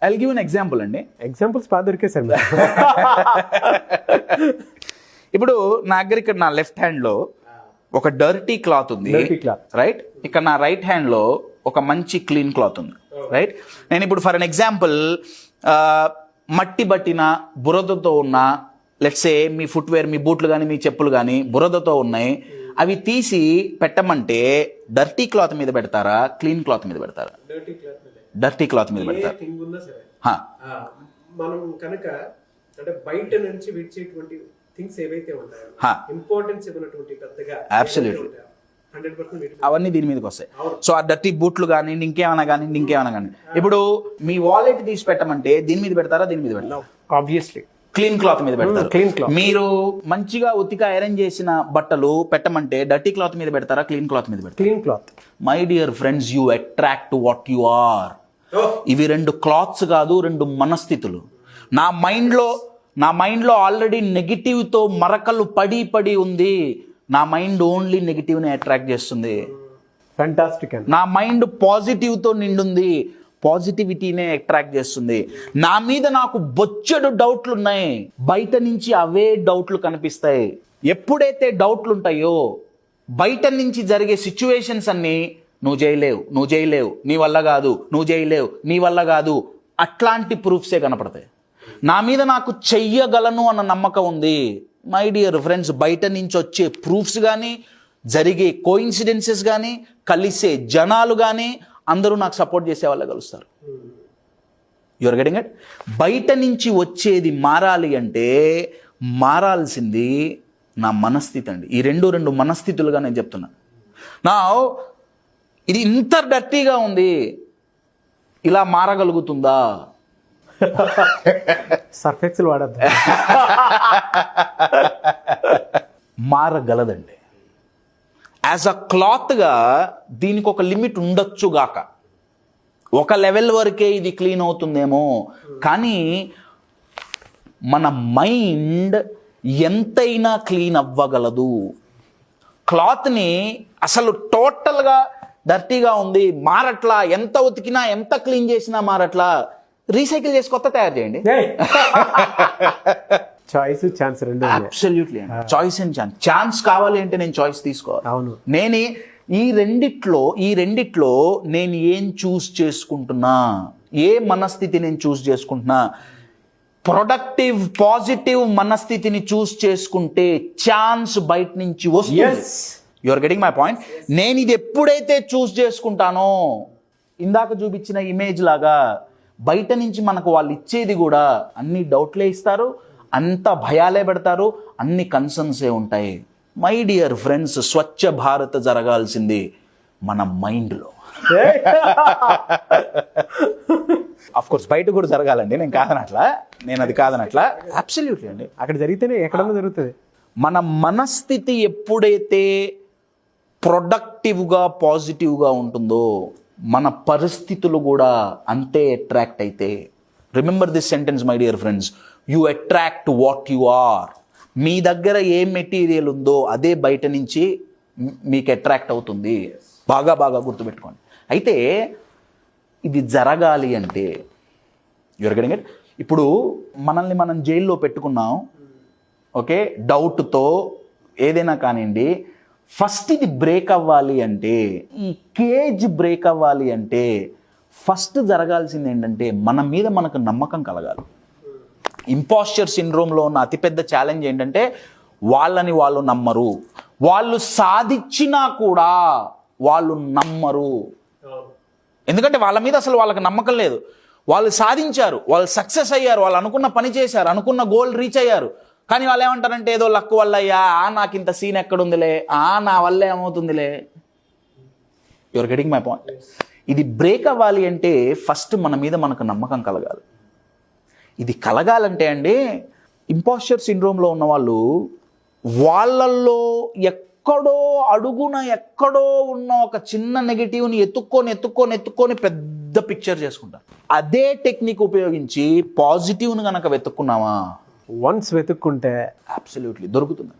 I'll give an example అండి. Examples బాగా దొరికాయి సార్. ఇప్పుడు నా దగ్గర ఇక్కడ నా లెఫ్ట్ హ్యాండ్లో ఒక డర్టీ క్లాత్ ఉంది, రైట్. ఇక్కడ నా రైట్ హ్యాండ్లో ఒక మంచి క్లీన్ క్లాత్ ఉంది, రైట్. నేను ఇప్పుడు ఫర్ అన్ ఎగ్జాంపుల్ మట్టి బట్టిన బురదతో ఉన్న లెట్సే మీ ఫుట్వేర్, మీ బూట్లు కానీ మీ చెప్పులు కానీ బురదతో ఉన్నాయి, అవి తీసి పెట్టమంటే డర్టీ క్లాత్ మీద పెడతారా, క్లీన్ క్లాత్ మీద పెడతారా? డర్టీ క్లాత్ మీద పెడతారు. మనం కనుక అంటే బయట నుంచి విడిచేటువంటి థింగ్స్ ఏవైతే ఉంటాయో ఇంపార్టెన్స్ ఇవ్వనటువంటి పెద్దగా అబ్సల్యూట్లీ 100% అవన్నీ దీని మీదకి వస్తాయి. సో ఆ డర్టీ బూట్లు కానీ ఇంకేమైనా కానీ ఇప్పుడు మీ వాలెట్ తీసి పెట్టమంటే దీని మీద పెడతారా, దీని మీద పెడతారా? ఆబ్వియస్లీ క్లీన్ క్లాత్ మీద పెడతారు. Clean cloth. మీరు మంచిగా ఉతిగా ఐరన్ చేసిన బట్టలు పెట్టమంటే డర్టీ క్లాత్ మీద పెడతారా, క్లీన్ క్లాత్ మీద పెడతారా? Clean cloth. My dear friends, you attract what you are. ఇవి 2 క్లాత్స్ కాదు, 2 మనస్థితులు. నా మైండ్లో ఆల్రెడీ నెగిటివ్తో మరకలు పడి ఉంది. నా మైండ్ ఓన్లీ నెగిటివ్ని అట్రాక్ట్ చేస్తుంది. ఫ్యాంటాస్టిక్. నా మైండ్ పాజిటివ్తో నిండుంది, పాజిటివిటీనే అట్రాక్ట్ చేస్తుంది. నా మీద నాకు బొచ్చడు డౌట్లు ఉన్నాయి, బయట నుంచి అవే డౌట్లు కనిపిస్తాయి. ఎప్పుడైతే డౌట్లు ఉంటాయో బయట నుంచి జరిగే సిచ్యువేషన్స్ అన్నీ నువ్వు చేయలేవు, నీ వల్ల కాదు, నువ్వు చేయలేవు, నీ వల్ల కాదు, అట్లాంటి ప్రూఫ్సే కనపడతాయి. నా మీద నాకు చెయ్యగలను అన్న నమ్మకం ఉంది. మై డియర్ ఫ్రెండ్స్, బయట నుంచి వచ్చే ప్రూఫ్స్ కానీ, జరిగే కోఇన్సిడెన్సెస్ కానీ, కలిసే జనాలు కానీ అందరూ నాకు సపోర్ట్ చేసే వాళ్ళే కలుస్తారు. Your getting it? బయట నుంచి వచ్చేది మారాలి అంటే మారాల్సింది నా మనస్థితి అండి. ఈ రెండు మనస్థితులుగా నేను చెప్తున్నాను. నా ఇది ఇంత డర్టీగా ఉంది, ఇలా మారగలుగుతుందా? సర్ఫెక్సల్ వాడద్దు. మారగలదండి. యాజ్ అ క్లాత్గా దీనికి ఒక లిమిట్ ఉండొచ్చు గాక, ఒక లెవెల్ వరకే ఇది క్లీన్ అవుతుందేమో, కానీ మన మైండ్ ఎంతైనా క్లీన్ అవ్వగలదు. క్లాత్ని అసలు టోటల్గా డర్టీగా ఉంది, మారట్లా, ఎంత ఉతికినా ఎంత క్లీన్ చేసినా మారట్లా, రీసైకిల్ చేసి కొత్త తయారు చేయండి. చాయిస్, ఛాన్స్ రెండు. అబ్సల్యూట్లీ. చాయిస్ అండ్ ఛాన్స్ కావాలి అంటే నేను చాయిస్ తీసుకోవాలి. అవును. నేను ఈ రెండిట్లో నేను ఏం చూస్ చేసుకుంటున్నా, ఏ మనస్థితి నేను చూస్ చేసుకుంటున్నా? ప్రొడక్టివ్ పాజిటివ్ మనస్థితిని చూస్ చేసుకుంటే ఛాన్స్ బయట నుంచి వస్తుంది. Your getting my point? నేను ఇది ఎప్పుడైతే చూస్ చేసుకుంటానో, ఇందాక చూపించిన ఇమేజ్ లాగా బయట నుంచి మనకు వాళ్ళు ఇచ్చేది కూడా అన్ని డౌట్లే ఇస్తారు, అంత భయాలే పెడతారు, అన్ని కన్సర్న్సే ఉంటాయి. My dear friends, Swachh Bharat జరగాల్సింది మన మైండ్లో. అఫ్ కోర్స్ బయట కూడా జరగాలండి, నేను అది కాదనట్లా. అబ్సల్యూట్లీ అండి. అక్కడ జరిగితేనే ఎక్కడన్నా జరుగుతుంది. మన మనస్థితి ఎప్పుడైతే ప్రొడక్టివ్గా పాజిటివ్గా ఉంటుందో మన పరిస్థితులు కూడా అంతే అట్రాక్ట్ అయితే. Remember this sentence my dear friends, you attract what you are. మీ దగ్గర ఏ మెటీరియల్ ఉందో అదే బయట నుంచి మీకు అట్రాక్ట్ అవుతుంది. బాగా గుర్తుపెట్టుకోండి. అయితే ఇది జరగాలి అంటే యువర్ గెటింగ్ ఇట్? ఇప్పుడు మనల్ని మనం జైల్లో పెట్టుకున్నాం, ఓకే, డౌట్తో ఏదైనా కానివ్వండి. ఫస్ట్ ఇది బ్రేక్ అవ్వాలి అంటే, ఈ కేజ్ బ్రేక్ అవ్వాలి అంటే ఫస్ట్ జరగాల్సింది ఏంటంటే మన మీద మనకు నమ్మకం కలగాలి. ఇంపాస్చర్ సిండ్రోమ్లో ఉన్న అతిపెద్ద ఛాలెంజ్ ఏంటంటే వాళ్ళని వాళ్ళు నమ్మరు. వాళ్ళు సాధించినా కూడా వాళ్ళు నమ్మరు. ఎందుకంటే వాళ్ళ మీద అసలు వాళ్ళకి నమ్మకం లేదు. వాళ్ళు సాధించారు, వాళ్ళు సక్సెస్ అయ్యారు, వాళ్ళు అనుకున్న పని చేశారు, అనుకున్న గోల్ రీచ్ అయ్యారు. కానీ వాళ్ళు ఏమంటారంటే ఏదో లక్ వల్ల అయ్యా, నాకు ఇంత సీన్ ఎక్కడుందిలే, నా వల్ల ఏమవుతుందిలే. Your getting my point? ఇది బ్రేక్ అవ్వాలి అంటే ఫస్ట్ మన మీద మనకు నమ్మకం కలగాలి. ఇది కలగాలంటే అండి, ఇంపాస్చర్ సిండ్రోమ్లో ఉన్న వాళ్ళు వాళ్ళల్లో ఎక్కడో అడుగున ఎక్కడో ఉన్న ఒక చిన్న నెగిటివ్ని ఎత్తుక్కొని పెద్ద పిక్చర్ చేసుకుంటారు. అదే టెక్నిక్ ఉపయోగించి పాజిటివ్ను కనుక వెతుక్కున్నామా, వన్స్ వెతుక్కుంటే అబ్సల్యూట్లీ దొరుకుతుంది.